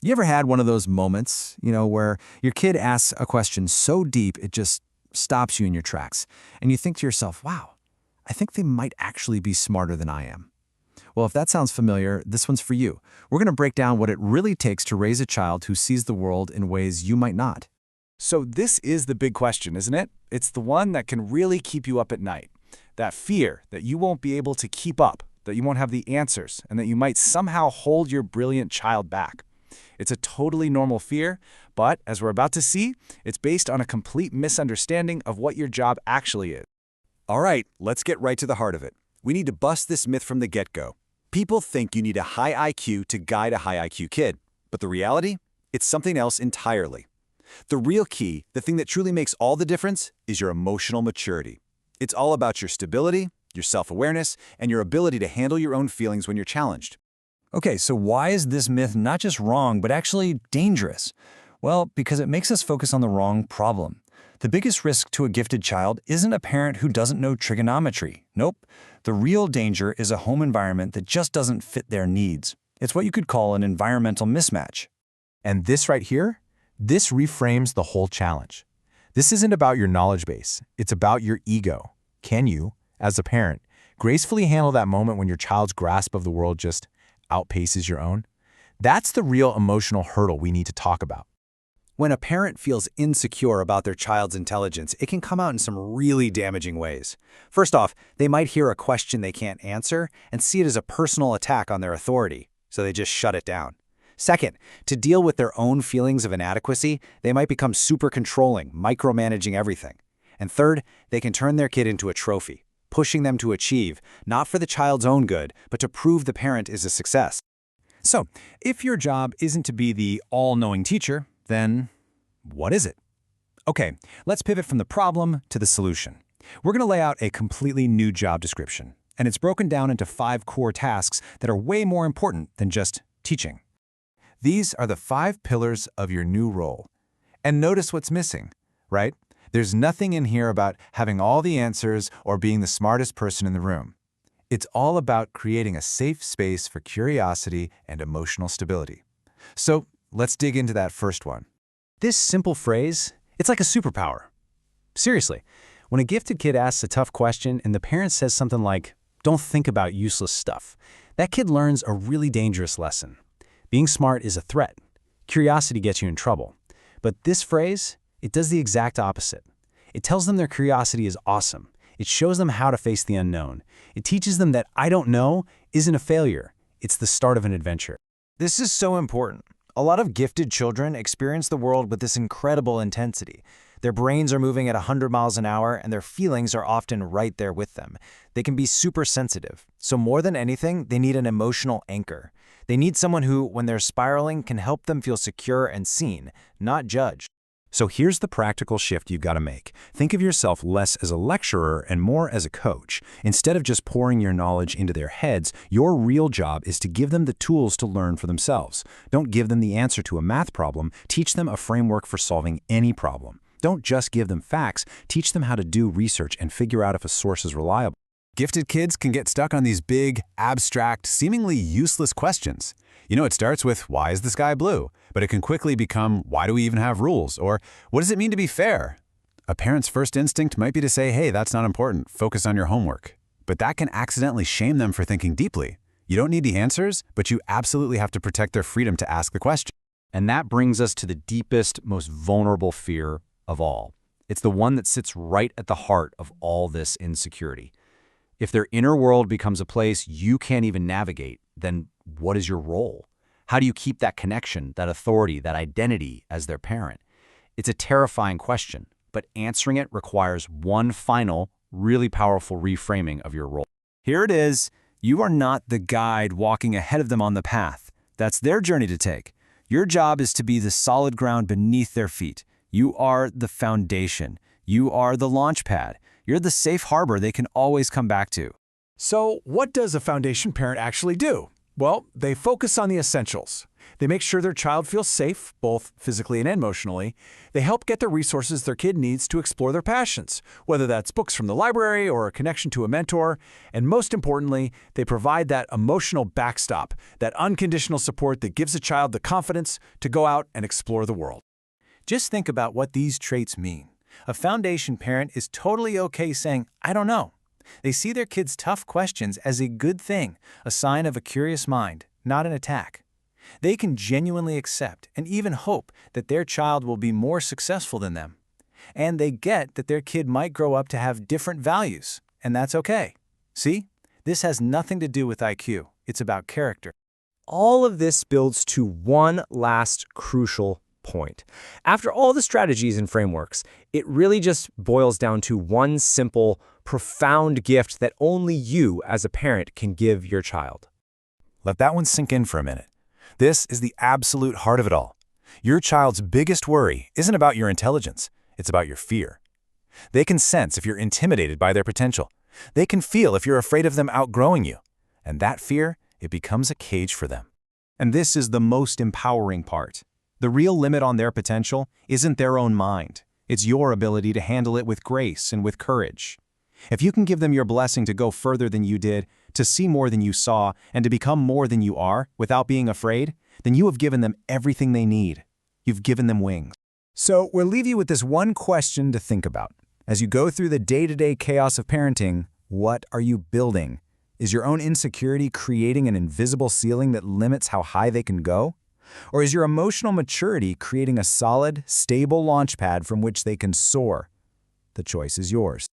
You ever had one of those moments, where your kid asks a question so deep it just stops you in your tracks, and you think to yourself, wow, I think they might actually be smarter than I am? Well, if that sounds familiar, this one's for you. We're going to break down what it really takes to raise a child who sees the world in ways you might not. So this is the big question, isn't it? It's the one that can really keep you up at night. That fear that you won't be able to keep up, that you won't have the answers, and that you might somehow hold your brilliant child back. It's a totally normal fear, but as we're about to see, it's based on a complete misunderstanding of what your job actually is. All right, let's get right to the heart of it. We need to bust this myth from the get-go. People think you need a high IQ to guide a high IQ kid, but the reality? It's something else entirely. The real key, the thing that truly makes all the difference, is your emotional maturity. It's all about your stability, your self-awareness, and your ability to handle your own feelings when you're challenged. Okay, so why is this myth not just wrong, but actually dangerous? Well, because it makes us focus on the wrong problem. The biggest risk to a gifted child isn't a parent who doesn't know trigonometry. Nope. The real danger is a home environment that just doesn't fit their needs. It's what you could call an environmental mismatch. And this right here, this reframes the whole challenge. This isn't about your knowledge base. It's about your ego. Can you, as a parent, gracefully handle that moment when your child's grasp of the world just outpaces your own? That's the real emotional hurdle we need to talk about. When a parent feels insecure about their child's intelligence, it can come out in some really damaging ways. First off, they might hear a question they can't answer and see it as a personal attack on their authority, so they just shut it down. Second, to deal with their own feelings of inadequacy, they might become super controlling, micromanaging everything. And third, they can turn their kid into a trophy, pushing them to achieve, not for the child's own good, but to prove the parent is a success. So, if your job isn't to be the all-knowing teacher, then what is it? Okay, let's pivot from the problem to the solution. We're going to lay out a completely new job description, and it's broken down into 5 core tasks that are way more important than just teaching. These are the 5 pillars of your new role. And notice what's missing, right? There's nothing in here about having all the answers or being the smartest person in the room. It's all about creating a safe space for curiosity and emotional stability. So let's dig into that first one. This simple phrase, it's like a superpower. Seriously, when a gifted kid asks a tough question and the parent says something like, "Don't think about useless stuff," that kid learns a really dangerous lesson. Being smart is a threat. Curiosity gets you in trouble. But this phrase, it does the exact opposite. It tells them their curiosity is awesome. It shows them how to face the unknown. It teaches them that "I don't know" isn't a failure. It's the start of an adventure. This is so important. A lot of gifted children experience the world with this incredible intensity. Their brains are moving at 100 miles an hour, and their feelings are often right there with them. They can be super sensitive. So more than anything, they need an emotional anchor. They need someone who, when they're spiraling, can help them feel secure and seen, not judged. So here's the practical shift you've got to make. Think of yourself less as a lecturer and more as a coach. Instead of just pouring your knowledge into their heads, your real job is to give them the tools to learn for themselves. Don't give them the answer to a math problem. Teach them a framework for solving any problem. Don't just give them facts. Teach them how to do research and figure out if a source is reliable. Gifted kids can get stuck on these big, abstract, seemingly useless questions. It starts with, why is the sky blue? But it can quickly become, why do we even have rules? Or, what does it mean to be fair? A parent's first instinct might be to say, hey, that's not important. Focus on your homework. But that can accidentally shame them for thinking deeply. You don't need the answers, but you absolutely have to protect their freedom to ask the question. And that brings us to the deepest, most vulnerable fear of all. It's the one that sits right at the heart of all this insecurity. If their inner world becomes a place you can't even navigate, then what is your role? How do you keep that connection, that authority, that identity as their parent? It's a terrifying question, but answering it requires one final, really powerful reframing of your role. Here it is. You are not the guide walking ahead of them on the path. That's their journey to take. Your job is to be the solid ground beneath their feet. You are the foundation. You are the launch pad. You're the safe harbor they can always come back to. So what does a foundation parent actually do? Well, they focus on the essentials. They make sure their child feels safe, both physically and emotionally. They help get the resources their kid needs to explore their passions, whether that's books from the library or a connection to a mentor. And most importantly, they provide that emotional backstop, that unconditional support that gives a child the confidence to go out and explore the world. Just think about what these traits mean. A foundation parent is totally okay saying, "I don't know." They see their kids' tough questions as a good thing, a sign of a curious mind, not an attack. They can genuinely accept and even hope that their child will be more successful than them. And they get that their kid might grow up to have different values, and that's okay. See? This has nothing to do with IQ. It's about character. All of this builds to one last crucial point. After all the strategies and frameworks, it really just boils down to one simple, profound gift that only you as a parent can give your child. Let that one sink in for a minute. This is the absolute heart of it all. Your child's biggest worry isn't about your intelligence, it's about your fear. They can sense if you're intimidated by their potential. They can feel if you're afraid of them outgrowing you. And that fear, it becomes a cage for them. And this is the most empowering part. The real limit on their potential isn't their own mind. It's your ability to handle it with grace and with courage. If you can give them your blessing to go further than you did, to see more than you saw, and to become more than you are without being afraid, then you have given them everything they need. You've given them wings. So we'll leave you with this one question to think about. As you go through the day-to-day chaos of parenting, what are you building? Is your own insecurity creating an invisible ceiling that limits how high they can go? Or is your emotional maturity creating a solid, stable launch pad from which they can soar? The choice is yours.